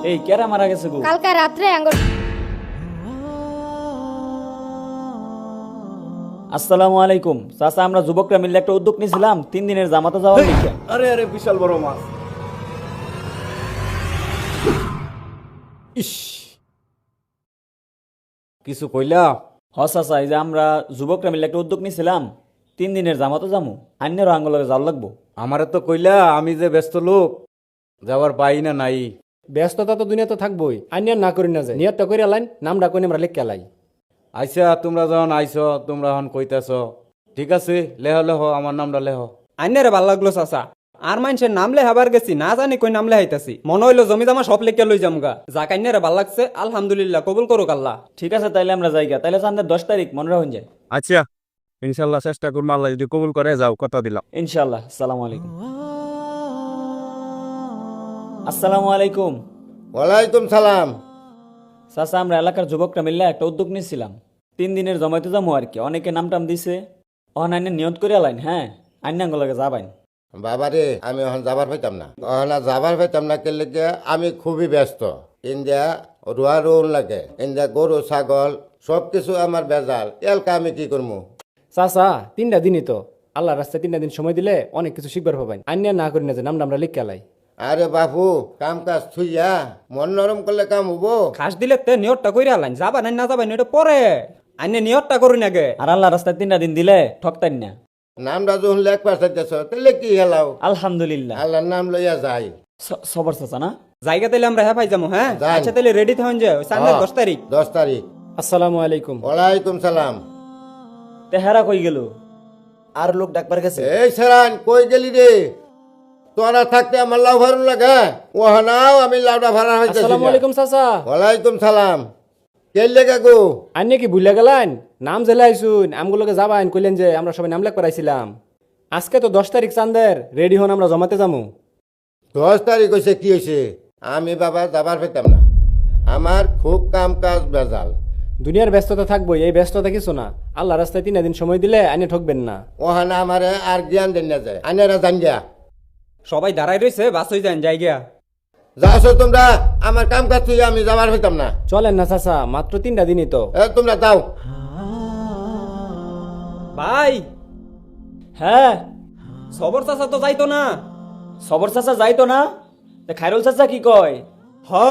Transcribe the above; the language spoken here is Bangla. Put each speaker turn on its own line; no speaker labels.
এই কেরা মারা গেছে গো?
কালকে রাত্রে আঙ্গুর।
আসসালামু আলাইকুম চাচা, আমরা যুবকরা মিলে একটা উদ্যোগ নিয়েছিলাম 3 দিনের জামাতে যাওয়ার লিখে।
আরে আরে বিশাল বড় মাছ। ইস, কিছু কইলা?
হ চাচা, এই যে আমরা যুবকরা মিলে একটা উদ্যোগ নিয়েছিলাম 3 দিনের জামাতে যাবো, আন্যেরও আঙ্গুলকে যাওয়ার লাগবো।
আমারে তো কইলা, আমি যে ব্যস্ত লোক যাওয়ার পাই না নাই।
ব্যস্ততা তো দুনিয়াতে থাকবোই, আইনিয়ার না করি না যায় নিয়তটা করে লাইন নামটা কই আমরা লিখকে লাই।
আইসা তোমরা যখন আইছো, তোমরা এখন কইতাছ, ঠিক আছে লেহ লেহ, আমার নামটা লেহ।
আইনারে ভাল লাগলো চাচা। আর মানুষের নাম লেহাবার গেছি, না জানি কই নাম লেহাইতাছি। মনে হইলো জমি জামা সব লেখা লই যামগা। যা কাইনারে ভাল লাগছে, আলহামদুলিল্লাহ, কবুল করুক আল্লাহ।
ঠিক আছে, তাইলে আমরা যাই গা। তাইলে চান্দের 10 তারিখ মনে রাখুন যায়।
আচ্ছা, ইনশাল্লাহ চেষ্টা করবো, আল্লাহ যদি কবুল করে, যাও, কথা দিলাম।
ইনশাআল্লাহ। আসসালামু আলাইকুম। আসসালামু আলাইকুম।
ওয়ালাইকুম সালাম।
চাচা, আমরা এলাকার যুবকরা মিলে একটা উদ্যোগ নিয়েছিলাম 3 দিনের জমাইতে যাবো আর কি। অনেকে নাম টাম দিছে, অহন আইনে নিয়ত করে আলাইন। হ্যাঁ, আইনাঙ্গলকে যাবাইন।
বাবারে আমি এখন যাবার পাইতাম না, যাবার পাইতাম না কে লেগে আমি খুবই ব্যস্ত। ইন্ডিয়া রোয়া রোল লাগে, ইন্ডিয়া গরু ছাগল সব কিছু আমার বেজাল, এলকা আমি কি করবো?
চাচা 3টা দিনই তো, আল্লাহ রাস্তায় 3টা দিন সময় দিলে অনেক কিছু শিখবার পাবেন। আইনিয়ার না করি না যে নামটা আমরা লিখকে লাই।
আরে বাপু, কাম কাজ থুইয়া মন নরম করলে কাম হবো?
খাস দিলে তে নিয়তটা কইরা আলাইন, যাবা নাই না যাবা এটা পরে। আইনে নিয়তটা করুন আগে।
আর আল্লাহ রাস্তায় 3টা দিন দিলে ঠকতাইন না।
নামটা যখন লেখ পাঠাইতেছ তাহলে কি হেলাও?
আলহামদুলিল্লাহ।
আল্লাহর নাম লইয়া যাই।
সবর চাচা না?
জায়গা তাইলে আমরা হ্যাঁ পাই যাবো। হ্যাঁ
যান।
আচ্ছা, তাইলে রেডি থাকুন যে সামনে 10 তারিখ।
10 তারিখ।
আসসালামু আলাইকুম।
ওয়ালাইকুম সালাম।
তেহারা কই গেল?
আর লোক ডাকবার গেছে।
এই সেরান কই গেলি রে? তোরা থাকতে আমার লাউ ভালো লাগে? ওহানাও আমি লাউটা ভাড়া হইতেছি।
আসসালামু আলাইকুম চাচা।
ওয়ালাইকুম সালাম। কে লেগে গো?
আইনে কি ভুলে গেলেন? নাম জেলে আইসুন, আমগুলোকে যাবাইন কইলেন যে আমরা সবাই নাম লেখ করাইছিলাম। আজকে তো 10 তারিখ চান্দের, রেডি হন আমরা জমাতে যাবো।
10 তারিখ হয়েছে, কি হয়েছে? আমি বাবা যাবার পেতাম না, আমার খুব কাম কাজ বেজাল।
দুনিয়ার ব্যস্ততা থাকবো, এই ব্যস্ততা কিছু না। আল্লাহ রাস্তায় 3টা দিন সময় দিলে আইনে ঠকবেন না।
ওহানা আমারে আর জ্ঞান দেন না যায়, আনেরা জান গিয়া।
সবাই দাঁড়াই রয়েছে, বাস হয়ে যান জায়গা।
যাও তোমরা, আমার কাম কাজ তুই আমি যাবার পেতাম না।
চলেন না চাচা, মাত্র 3টা দিনই তো।
তোমরা যাও।
ভাই,
হ্যাঁ,
সবর চাচা তো যাইতো না।
সবর চাচা যাইতো না? খায়রুল চাচা কি কয়?